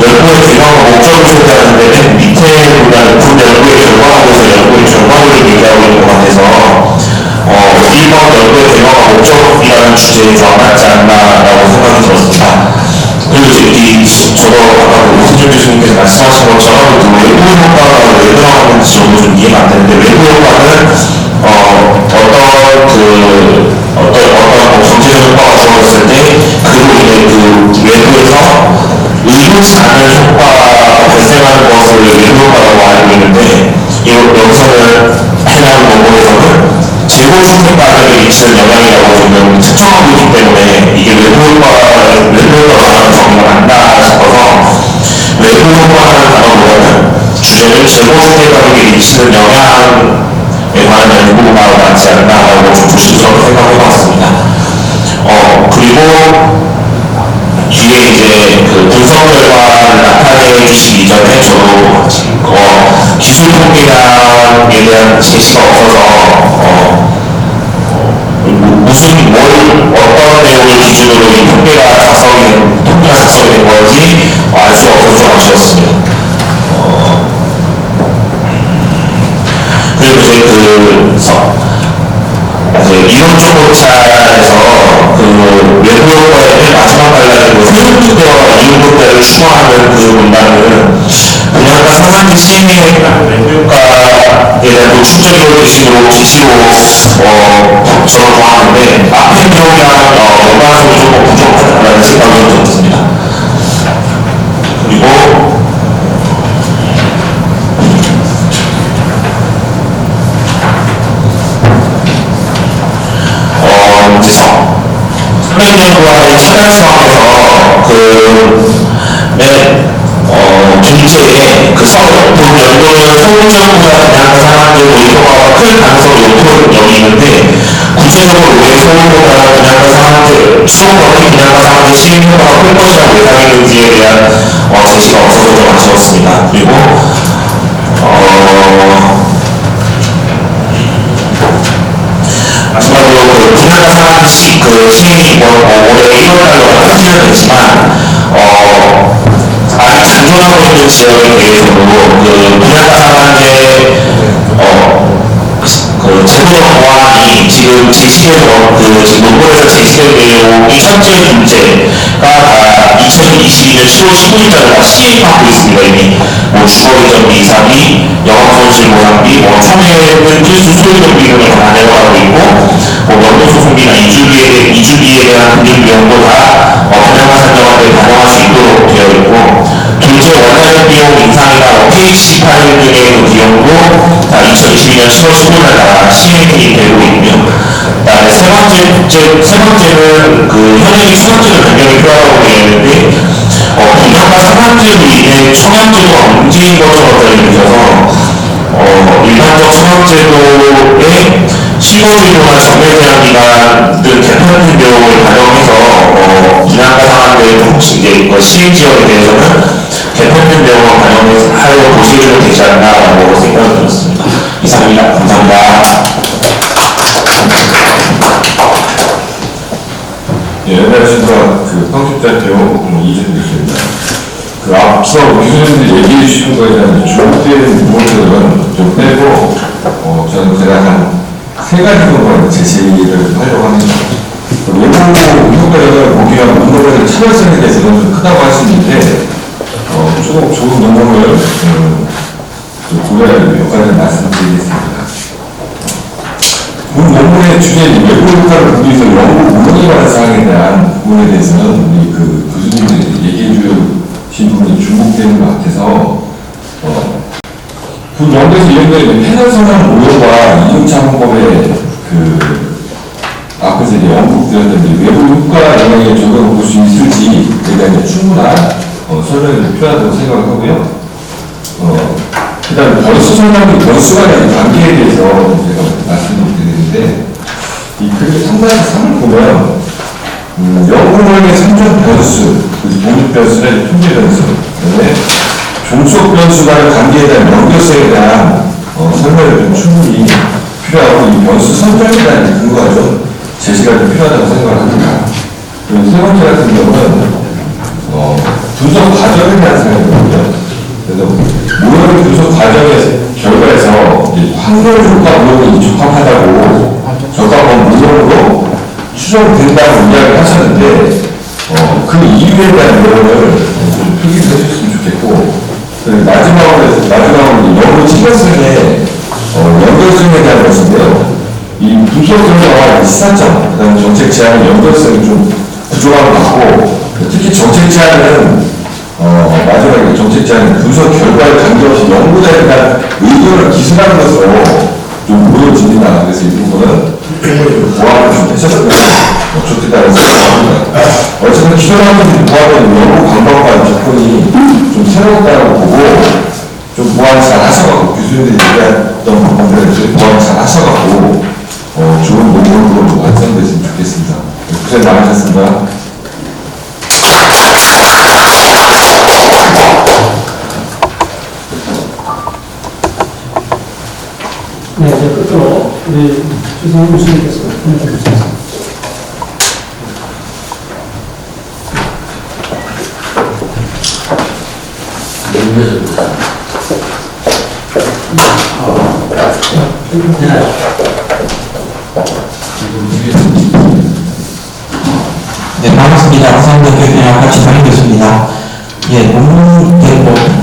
연구의 균형과 목적을 설정하는 데는 밑에보다는 그 연구의 결과하고서 연구의 결과를 얘기하고 있는 것 같아서 1번 연구의 균형과 목적이라는 주제에 맞지 않나라고 생각이 들었습니다. 그리고 이제 저도 아까 오승준 교수님께서 말씀하신 것처럼 외부 효과가 왜 들어가는지 저도 좀 이해가 안 되는데 외부 효과는 어떤 정치적 효과가 주어졌을 때 그로 인해 그 외부에서 의도치 않은 효과가 발생하는 것을 외부 효과라고 알고 있는데 여기서는 해당 논문에서는 재고 생산 가격에 미치는 영향이라고 지금 측정하고 있기 때문에 이게 외부 효과라는 정의가 맞나 싶어서 외부 효과라는 단어보다는 주제를 재고 생산 가격에 미치는 영향에 관한 연구가 맞지 않나라고 좀 조심스럽게 생각해봤습니다. 그리고 뒤에 이제 그 분석 결과를 나타내 주시기 이전에 저도 기술 통계량에 대한 제시가 없어서 어떤 내용을 기준으로 이 통계가 작성된 건지 알 수가 없어서 좀 아쉬웠습니다. 그리고 이제 이론적 고찰에서 그 외부 효과의 마지막 단락이고 세금 투자와 이윤 효과를 추가하는 그 문단은 분양가 상한제 시행에 외부 효과에 대한 노출적인 기시로 저는 좋아하는데 앞에 내용이랑 연관성이 조금 부족하다는 생각이 좀 들었습니다. 그리고 선행연구와의 차별성에서 둘째에 본 연구는 소득정보가 분양가 상한제 효과가 클 가능성이 높은 여기 있는데 구체적으로 왜 소득보다 분양가 상한제 수도권의 분양가 상한제 시행 효과가 클 것이라고 예상했는지에 대한 제시가 없어서 좀 아쉬웠습니다. 그리고 마지막으로 분양가 상한제 시행이 올해 1월달로 확정이 됐지만 아직 잔존하고 있는 지역에 대해서도 분양가 상한제 제도 보완이 지금 논문에서 제시된 내용이 현재 문제가 다 2022년 10월 19일자로 다 시행받고 있습니다. 이미 주거이전비 이상비, 영업손실 보상비, 총회는 필수 소유적 비용이 다 내려가고 있고 연구소송비나 이주비에 대한 금융 비용도 다 분양가 산정할 때 반영할 수 있도록 되어 있고 둘째 원자력 비용 인상이나 PHC 파일 등의 그 비용도 다 2022년 10월 15일 다 시행이 되고 있고요. 그다음에 세 번째는 현역이 수강제도 변경이 필요하다고 되어 있는데 분양가 상한제로 인해 청약제도가 문제인 것처럼 되어 있어서 일반적 수강제도에 실거주이거나 정례제한 기간 등 개편 비용을 반영해서 분양가 상한제 혹시 이제 시행 지역에 대해서는 개편 비용을 반영하여 보시면 되지 않나라고 생각이 들었습니다. 이상입니다. 감사합니다. 안녕하십니까. 평택대학교 이준일 교수입니다. 앞서 교수님들이 얘기해 주신 거에 대한 주목된 부분들은 좀 빼고, 저는 제가 한 세 가지 정도 제시를 하려고 합니다. 외부 효과를 보기 위한 논문의 차별성에 대해서는 좀 크다고 할 수 있는데, 조금 좋은 논문을 고려할 여까지 말씀드리겠습니다. 본 논문의 주제인 외부 효과를 보기 위해서 연구 논문에 관한 사항에 대한 부분에 대해서는 우리 교수님들이 얘기해 주신 부분이 중복되는 것 같아서 본 연구에서 이용되는 패널 성향 모형과 이중차 방법의 앞에서 이제 언급드렸던 외부 효과 영향에 적용해 볼 수 있을지에 대한 충분한 설명이 필요하다고 생각을 하고요. 그 다음에 벌수 설명이 벌수가 되는 관계에 대해서 제가 말씀을 드리는데 이 그림 3-3을 보면 영구모형의 생존 변수, 독립 변수는 통제 변수, 그다음에 종속 변수 간의 관계에 대한 연결성에 대한 설명이 좀 충분히 필요하고 이 변수 선정에 대한 근거가 좀 제시가 좀 필요하다고 생각을 합니다. 그리고 세 번째 같은 경우는 분석 과정에 대한 생각이거든요. 그래서 모형 분석 과정의 결과에서 확률 효과 모형이 적합하다고 적합한 모형으로 추정된다고 이야기를 하셨는데 그 이유에 대한 내용을 좀 표기를 해주셨으면 좋겠고 마지막으로 영어 친근성의 연결성에 대한 것인데요. 이 분석 결과와 시사점, 그 다음에 정책 제안의 연결성이 좀 부족한 것 같고 특히 정책 제안은 마지막에 정책 제안은 분석 결과에 관계없이 연구자에 대한 의견을 기술하는 것으로 좀 보여집니다. 그래서 이 부분은 보완을 좀 해주셨으면 좋겠다는 생각입니다. 어쨌든 기존하는 보완은 연구 방법과 접근이 좀 새롭다고 보고 좀 보완 잘 하셔가지고 교수님들이 얘기했던 방법들을 보완 잘 하셔가지고 좋은 논문으로 완성됐으면 좋겠습니다. 고생 많으셨습니다. 네, 이제 끝으로 우리 주상훈 교수님께서 코멘트 해주셨습니다. 네, 반갑습니다. 부산대 교육대학과 지상희 교수입니다. 예, 논문,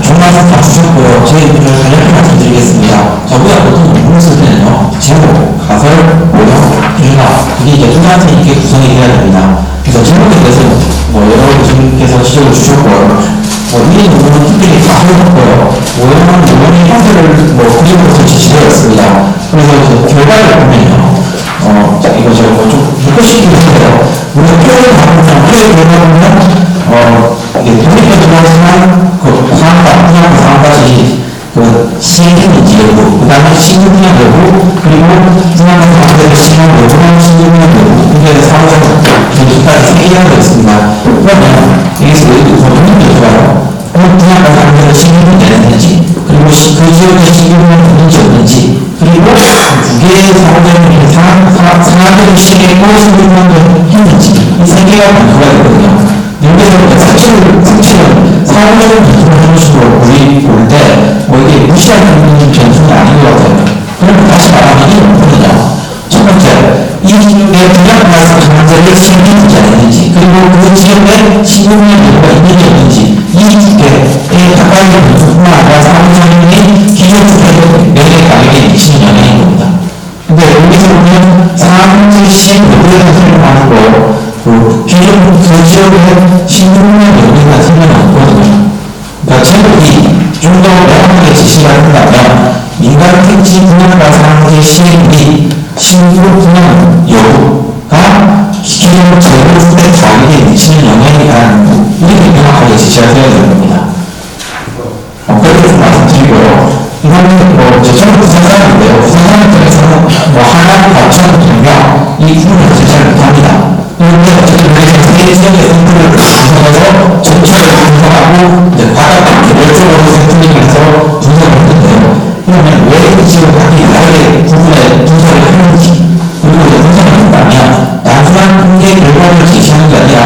종합을 다 주셨고요. 제 의견을 간략히 말씀드리겠습니다. 저보다 보통 논문을 쓸 때는요, 제목, 가설, 모형, 규정화, 그게 이제 두 가지 이렇게 구성이 돼야 됩니다. 그래서 제목에 대해서 여러 교수님께서 지적을 주셨고요. 이 논문은 특별히 가설이었고요. 모형의 형태를 그림으로 제시되었습니다. 그래서 결과를 보면요. 이거 제가 좀 묶어시키긴 했는데요. 우리가 표현을 바꾸면, 표현을 보면, 독립적으로만 상황까지 시행했는지 여부, 그 다음에 신규분야 여부, 그리고 분야에서 만들어진 시행 여부랑 신규분야 여부, 그게 사후적으로 두가지 세개가 있습니다. 그러면 여기서 독립이 좋아요. 분야가 만들어진 신규분야 있는지, 그리고 그 지역에 신규분야 있는지 없는지, 그리고 두 개의 사후적인 상황적인 시행과 신규분야를 했는지, 이 세 개가 변수가 있거든요. 여기서 사실은 사회적인 변수를 하는 식으로 우리 볼 때, 이게 무시할 수 있는 변수는 아닌 것 같아요. 그럼 다시 말하면 이게 뭐냐? 첫 번째, 이 지역의 분야에서 강제를 시행했는지 아닌지, 그리고 그 지역에 신용의 여부가 있는지 없는지, 이 두 개의 가까이 변수뿐만 아니라 사회적인 기존 주체의 명예 가격에 미치는 영향인 겁니다. 근데 여기서 보면 상황제 시행 여부에 대해서 설명하는 거, 기존 그 지역의 신분의 여기가 설명이 없거든요. 그러니까 제목이 좀 더 명확하게 지시가 한다면 민간 택지 분양과 상황의 시행 및 신분 분양 여부가 기존 재벌주택 가격에 미치는 영향에 대한 이렇게 명확하게 지시가 되어야 되는 겁니다. 그렇게 좀 말씀드리고요. 이거는 저는 부산 사람인데요. 부산 사람들에서는 하나, 과천, 동명 이 부분을 제시를 못합니다. 그런데 어쨌든 우리가 세 지역의 샘플을 분석해서 전체를 분석하고 바닥 개별적으로 샘플링을 해서 분석을 했는데요. 그러면 왜 이 지역 각기 다르게 부분에 분석을 하는지, 그리고 분석을 한다면 단순한 통계 결과를 제시하는 게 아니라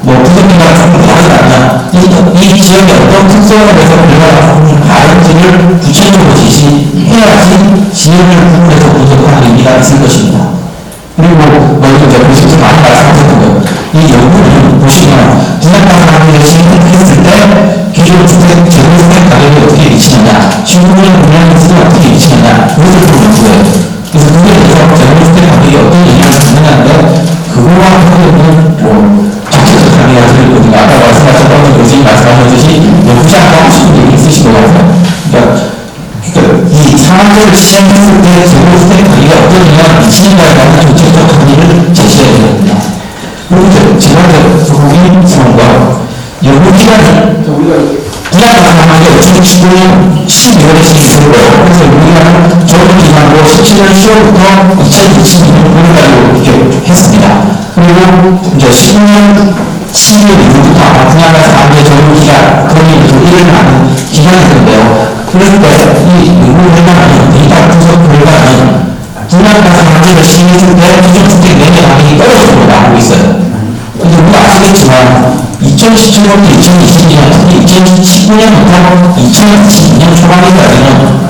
분석 결과가 조금 다르다면 이 지역의 어떤 특성에서 결과가 조금 다른지를 구체적으로 제시해야지 지역을 구분해서 분석하는 의미가 있을 것입니다. 그리고 이제 교수님 많이 말씀하셨던 거예요. 이 연구는 보시면 분양가격을 시행했을 때 기존 주택, 재건주택 가격이 어떻게 미치느냐, 신분의 분양가격이 어떻게 미치느냐, 그것을 보는 거예요. 그래서 그거에 대해서 재건주택 가격이 어떤 영향을 주느냐인데 그거와 하고는 적극적 강의가 들거든요. 아까 말씀하셨던 교수님 말씀하셨듯이 연구자가 하고 싶은 얘기 있으신 것 같아요. 그러니까 이 상황을 시행했을 때 재건주택 가격이 어떤 영향을 미치는가에 대한 정책적 강의를 제시해야 됩니다. 그리고 지난해 국민성과 연구기관이 우리가 분양가상한게 2015년 12월에 시행된 거예요. 그래서 우리나라는 저번 기간으로 17년 10월부터 2022년 9월까지 이렇게 했습니다. 그리고 이제 10년 12월 이후부터 아마 분양가상한게 적용 기간, 거기 일을 하는 기간이 있는데요. 그럴 때 이 의무회관이 데이터 분석 결과는 분양가상한게를 시행했을 때 기존주택 매매 가격이 떨어지고 나오고 있어요. 근데 우리가 아시겠지만 2017년부터 2022년, 특히 2019년부터 2022년 초반까지는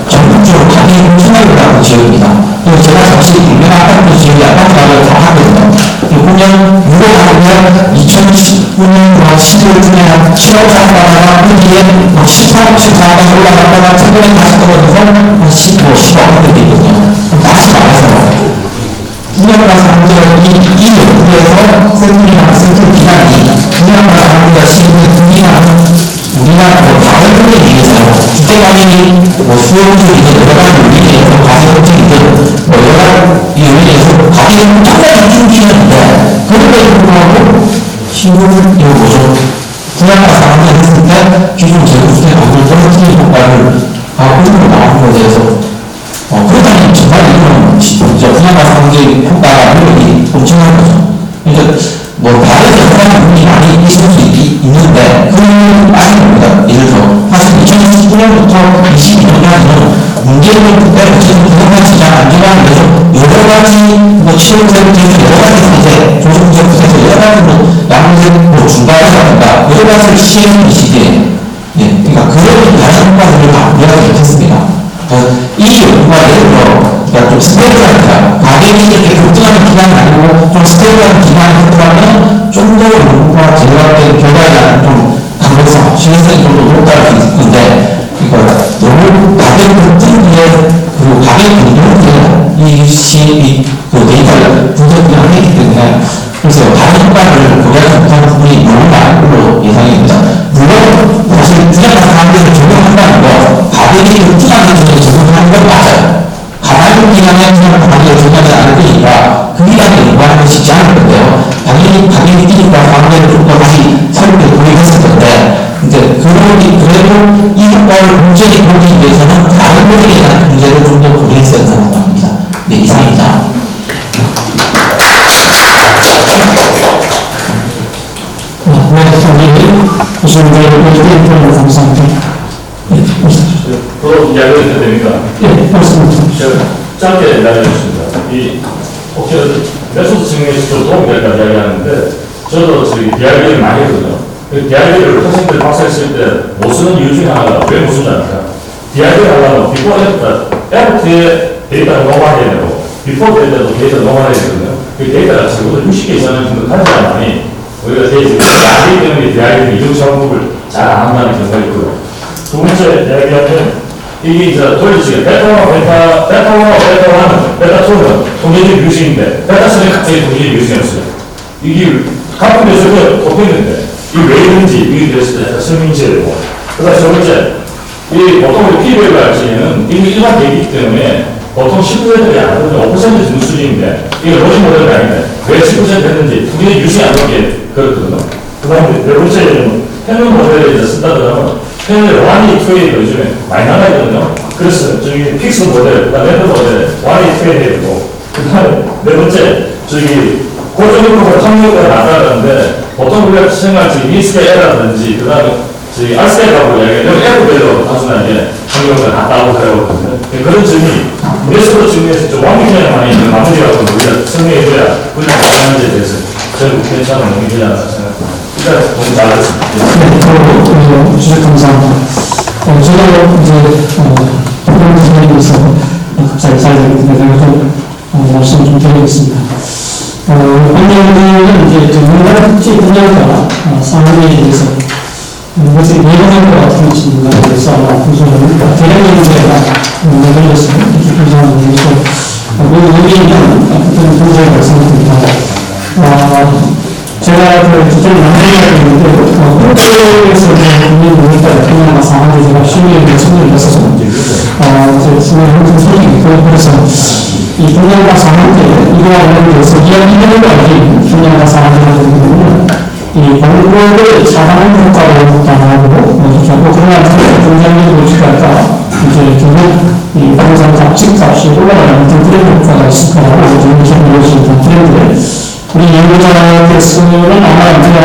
전국적으로 가격이 엄청나게 올라가는 지역입니다. 그리고 제가 잠시 유명한 아파트 지역의 아파트 가격을 다 하거든요. 보면 유로 가격은 2019년 12월 중에 한 7억 상가가 거기에 18억, 14억 올라갔다가 최근에 다시 떨어져서 10억 이렇게 있거든요. 다시 말해서 분양가상한제가 이 연구에서 센터 기간이 분양가상한제가 시행된 기간은 우리나라 다른 분에 비해서 주택가격이 수요금이든 여러 가지 요인에 의해서 가격적이든 여러 가지 요인에 의해서 가격이 엄청나게 뛰는데 그럼에도 불구하고 신고는 이거 뭐죠? 분양가상한제 했을 때 기존 재고주택 가격을 떨어뜨리는 효과를 가격으로 나오는 것에 대해서 그렇다면 정말 이거는 분양가상한제 효과가 능력이 엄청난 거죠. 그러니까 다른 여러 부분이 많이 있을 수 있는데 그건 아닙니다. 예를 들어 사실 2019년부터 22년까지는 문제는 그때는 부동산 시장 안정화를 위해서 여러 가지 취업제도에서 여러 가지 이제 조정제도에서 여러 가지 양대 중과라든가 여러 가지를 시행하는 시기에 그러니까 그런 다른 효과들을 다 이야기 못했습니다. 이 연구가 예를 들어 좀 스테이블한 가격이 이렇게 급등하는 기간이 아니고 좀 스테이블한 기간이 했더라면 좀 더 연구가 제대로된 결과에 좀 강력성, 신뢰성이 좀 더 높다고 있는데 그러니까 너무 가격 급등 뒤에 그리고 가격 변동 뒤에 그 데이터를 분석을 하기 때문에 그래서 다른 효과를 고려하지 못하는 부분이 너무 많은 걸로 예상이 됩니다. 물론 사실 분양가상한제를 적용한다는 거 가격이 급등하는 기간에 적용하는 건 맞아요. 가만히 기간에 분양가상한제를 적용하지 않을 테니까 그 기간에 연구하는 것이 쉽지 않을 건데요. 당연히 가격이 뛰니까 상한제를 좀 더 다시 설명을 도입했을 건데 이제 그래도 이 효과를 문제를 보기 위해서는 다른 것에 대한 문제를 좀 더 고려했어야 한다고 합니다. 네, 이상입니다. 무슨 대로 이렇게 감사합니다. 또 이야기를 해도 됩니까? 예, 말씀하십시오. 제가 짧게 이야기하겠습니다. 혹시 매수 증명에서 좀 도움이 될까 이야기하는데, 저도 지금 DRB를 많이 했거든요. DRB를 학생들 박사했을 때 못 쓰는 이유 중에 하나가 왜 못 쓰지 않을까? DRB를 하려면 비포 애프터에 데이터를 녹아내야 되고, 비포 데이터도 데이터를 녹아내야 되거든요. 그 데이터가 지금 60개 이상은 정도 가져야 많이 우리가 데이터가 안 되기 때문에 DRB는 이중 작업을 잘 안 한다는 경우가 있고요. 두 번째 이야기하면 이게 이제 돌리지가 베타2는 통계적 유식인데 베타3는 갑자기 통계적 유식이 없어요. 이게 같은 데서 덮여있는데 이게 왜 있는지 이게 대해서 설명해야 되고 그 다음에 세 번째 보통 우리 PBL 발전에는 이게 일반 대기이기 때문에 보통 10%이 안 하거든요. 5% 정도 수준인데 이게 로직 모델이 아닌데 왜 10% 했는지 통계적 유식이 안 나오게 그렇거든요. 그 다음에 네 번째는 평균 모델을 이제 쓴다고 하면 평균 원이 트레이드 요즘에 많이 나가거든요. 그래서 저기 픽스 모델, 그 다음에 랜드 모델, 원이 트레이드 되고, 그 다음에 네 번째, 고정효과가 청효과가 나타나는데, 보통 우리가 생각할 미스케라든지, 그 다음에 알스케라고 이야기하면 에어벨로 단순하게 청효과가 낮다고 그러거든요. 그런 점이 메스로 증명해서 좀 완벽하게 많이 있는 나머지라고 우리가 설명해줘야 우리가 가능한지에 대해서 저는 괜찮은 의미지 않나 생각합니다. 일단 너무 잘했습니다. 네, 주셔서 감사합니다. 저도 이제 프로그램 진행에서 갑자기 잘 되는데 좀 말씀 좀 드리겠습니다. 오늘은 이제 우리나라 특히 분야가 상황에 대해서 이것이 예방할 것 같은 질문에 대해서 대량의 문제가 내걸렸습니다. 이렇게 표정하는 것이고 의미는 어떤 문제가 말씀드립니다. 제가 좀 남자이가 있는데, 호텔에서 국민 모니터를 그냥 상황에 제가 실무에 참여를 했어서, 제가 항상 소식이 있고, 그래서 이 분양가 상황에 이거와 관련해서 이야기하는 거 아니에요. 분양가 상황이라는 부분은 이 공급을 차단하는 효과를 나타나고, 그러나 있는데, 우리 연구자께서는 아마 우리가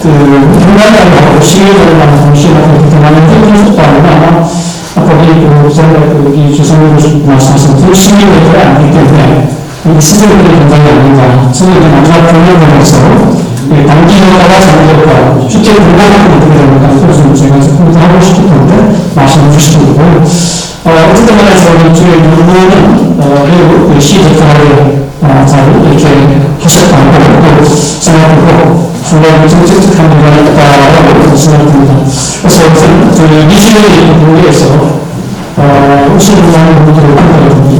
인간하고 시민들하고 동시에 많은 행동 속도하고 아마 거기 여기 조선님 말씀하신 시민들이 아니기 때문에 시민들이 굉장히 아닌가. 저는 마지막 경험으로서 단기효과가 잘못될까. 실제 공간을 어떻게 됩니까? 그래서 제가 조금 더 하고 싶기 때문에 말씀해 주시고 어쨌든 간에 저희 연구는 매우 시적절하게 잘 이렇게 하셨다고 생각하고 분명히 좀 찝찝한 부분이 있다고 생각합니다. 그래서 저희 미주의 공부에서 오시는 분들을 보거든요.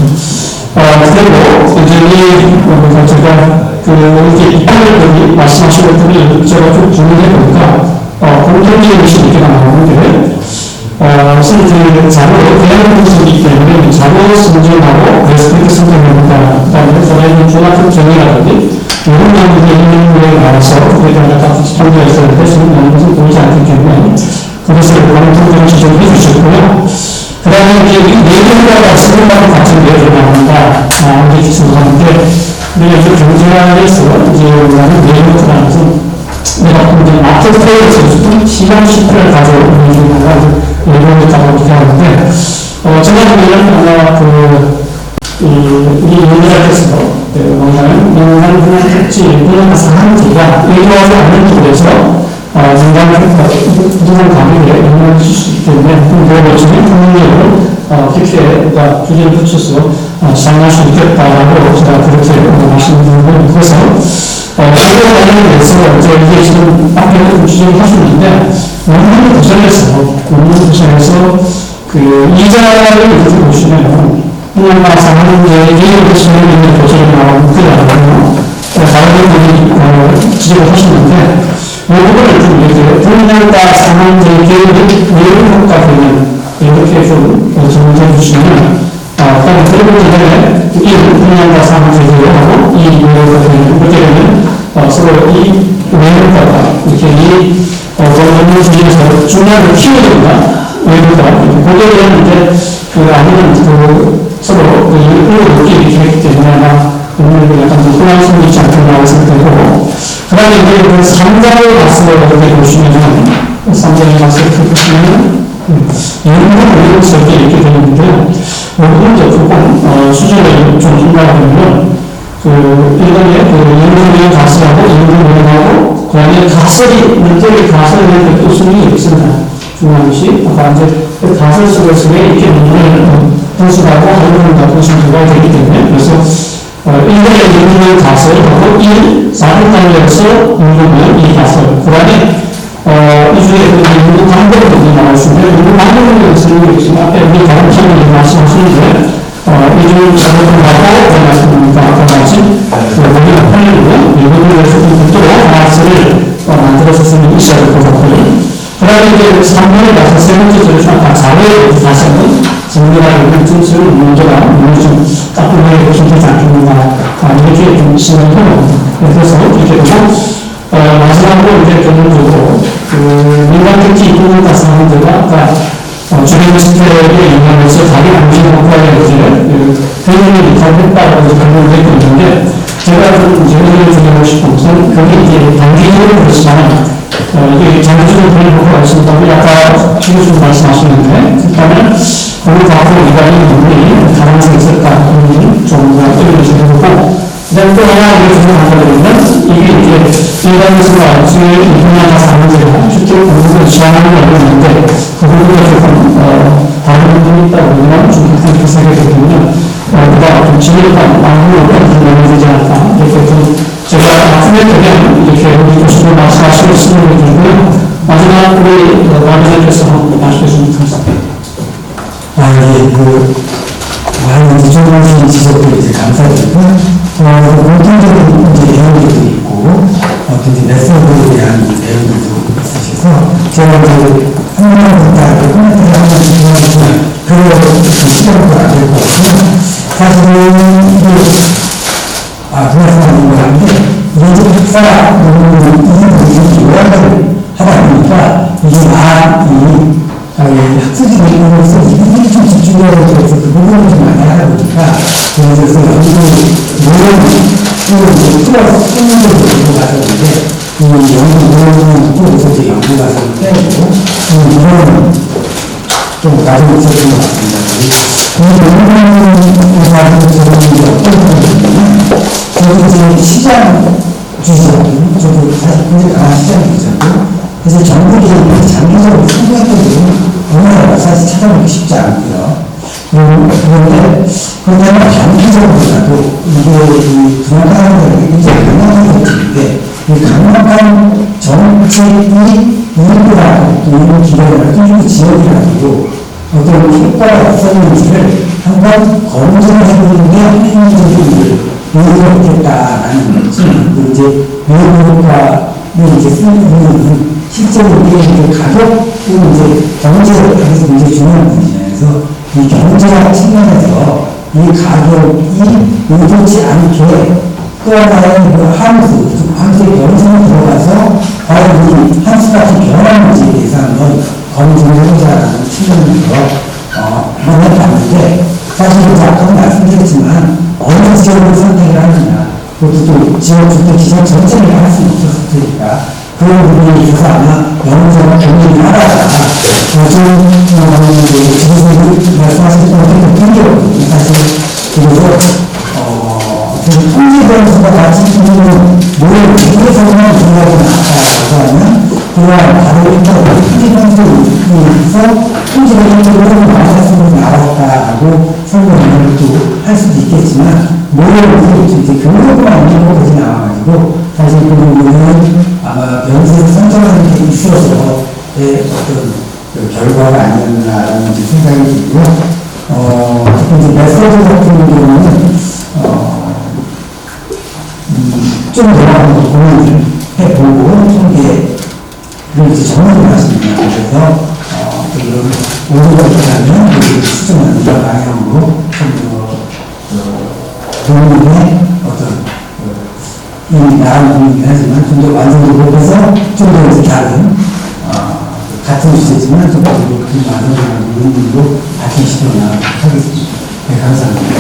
그리고 이제 제가 이렇게 이빨을 말씀하신 것들을 제가 좀 정리해보니까 공통적인 것이 이렇게 나오는데 우선 자료, 대한 분석이기 때문에 자료 선정하고 베스트 선정합니다. 그 다음에 저희는 종합적 정의라든지 이런 연구들이 있는 거에 나와서 우리가 같이 참고했을 때 쓰는 것은 보이지 않기 때문에 그것을 공통적으로 지적해 주셨고요. 그 다음에 내용과 수능하고 같이 내용이 나옵니다. 이렇게 기술하는데 우리가 이제 경제학에서 이제 우리는 내용이라는 것은 내가 이제 마켓 페이지에서 시장 시트를 가져오는 경우가 내용을 가져오게 하는데 제가 보기에는 아마 우리 연구자께서 뭐냐면 인간 특징, 인간 상황지가 일어나지 않는 쪽에서 인간 관계에 영향을 줄 수 있기 때문에 그걸 중에 국민력을 그렇게 주제를 붙여서 사용할 수 있겠다라고 제가 그렇게 말씀드리고 그래서 그거에 관련해서 이게 지금 앞에는 주제를 하시는데 원하는 구성에서 이자를 이렇게 보시면 인간과 상황지의 이해를 진행하는 도시를 나오는 그 안에는 다른 분들이 지적을 하시는데 이 부분을 좀 이렇게 인간과 상황지의 이해를 효과되는 이렇게 좀 정리해 주시면 그다음에 그리고 이번에 이 인간과 상황지의 이해하고 이 이해가 되는 이렇게 되면 서로 이 외국과가 이렇게 원하는 중에서 중요한 키워드가 외국과 거기에 대한 이제 아무런 서로 의욕을 느끼기 했기 때문에 아마 오늘 약간 혼란심이 있지 않겠나 생각되고 그 다음에 이제 그 3장을 봤을 때 보시면은 3장에 봤을 때 보시면은 연구를 설계 이렇게 되는데요. 오늘 조금 수준을 좀 생각하면 일본의 연구위원 가설하고 연구위원하고 그 다음에 가설이 문제의 가설에 또 수능이 있습니다. 중요한 것이 아까 이제 가설 속에서 이렇게 문제를 분석하고 연구를 보시면 들어가야 되기 때문에 그래서 일본의 연구위원 가설하고 4분단위에서 연구위원 이 가설 그 다음에 이 중에 연구 방법이 나와 있습니다. 연구 방법은 쓰는 게 있지만 앞에 우리 다른 시간에 말씀하시는데 이 중에 작업하고 말씀드립니다. 아까 같이 우리가 편리고 연구위원에서 별도로 가설을 만들어서 쓰는 있어야 될 것 같고요. 그 다음에 이제 3번에 가서 세 번째 절차는 자료에 다시 한번 정리하는 점수를 문제가 좀 까불하게 보시면 되지 않겠는가 이렇게 좀 진행을 해봅니다. 그래서 이렇게 되고 마지막으로 이제 결론적으로 민간 특히 인문과 상황들과 주변 시스템에 영향으로서 자기 안전 효과에 이제 대응을 못하겠다고 결론을 내고 있는데 제가 좀 제대로 드리고 싶은 것은 그게 이제 단기적으로 그렇지만 이게 장기적으로 그런 효과가 있습니다. 아까 최교수님 말씀하셨는데 그렇다면 거기 과거 이관이 누구니 가능성이 있을까 좀 의견을 주고 그 다음에 또 하나 우리가 생각하려면 이게 이제 인간에서가 지금 인간과 사람들과 실제로 공부를 지향하는 게 있는데 그 부분에 조금 다른 부분이 있다고 보면 좀 그렇게 생각이 되면 보다 좀 지혜롭한 방법으로 진행이 되지 않을까 이렇게 좀 제가 후회되면 이렇게 우리 교수님 말씀하시고 쓰는 게 있고요. 마지막 우리 마지막에서 말씀해 주시면 감사합니다. 많은 이종원님 지적들이 감사드리고 공통적인 이제 내용들도 있고 이제 레슨들에 대한 내용들도 있으셔서 제가 이제 한번부터 코멘트를 한번 드리면 그걸 시간도 안 될 것 같고요. 사실은 그래서 한데 이제 학사가 이렇게 요약을 하다 보니까 이게 학술지 내용으로서 이분들이 좀 집중해야 돼서 그 부분을 좀 많이 하다 보니까, 그래서 연구, 노력을 이제 플러스 student들도 연구 과정인데, 이 연구 노력은 또 여기서 이제 연구 과정을 빼고, 이런 좀 과정이 있었던 것 같습니다. 이 연구 과정을 저는 어떤 부분이냐면, 저도 이제 시장 주시거든요. 저도 사실 굉장히 강한 시장 주시고, 그래서 정부 개입을 장기적으로 성공했던 부분은 우리나라가 사실 찾아보기 쉽지 않고요. 그런데 단기적으로라도 이게 이 분양가는 굉장히 강력한 것인데, 이 강력한 정책이 이익보다 또 이런 기관이나 또 지역이라도 어떤 효과가 없었는지를 한번 검증해보는 게 행정적인 의미가 있겠다라는 거지. 그리고 이제 외부 효과를 이제 쓰는 실제로 우리의 이제 가격 또는 이제 경제에서 굉장히 중요한 부분이에요. 그래서 이 경제학 측면에서 이 가격이 의도치 않게 또 하나의 그 함수의 변수로 들어가서 과연 이 함수 같은 변화는지에 대해서 한번 검증을 해보자라는 측면에서 한번 해봤는데, 사실 아까 말씀드렸지만 어느 지역을 선택을 하느냐, 그것도 또 지역 주택 기반 전체를 할 수는 없었을 테니까 그런 부분에 있어서 아마 연구자가 고민을 하다가 좀 지금 말씀하신 것처럼 통계거든요. 사실 그래서 통계 변수가 같이 있는 뭘 통계서만 중요하지 않다라고 하면 그냥 바로 일단 통계 변수에서 통계 변수로 많은 나왔다라고 설명을 또 할 수도 있겠지만, 모델을 이제 경제만 있는 것까지 나와가지고 사실 그 부분은 아마 변수를 선정하는 데 있어서 어떤 그 결과가 아니었나라는 생각이 들고, 특히 이제 메소드 같은 경우는 좀 더 고민을 해보고 통계를 이제 전문을 하십니다. 그래서 이런 오류가 있다면 우리를 수정하는 이런 방향으로 좀더 본인의 어떤 이미 나온 부분이긴 하지만 좀 더 완성도를 해서 좀 더 이제 다른 같은 주제지만 좀 더 완성도를 부분으로 밝히시도록 하겠습니다. 네, 감사합니다.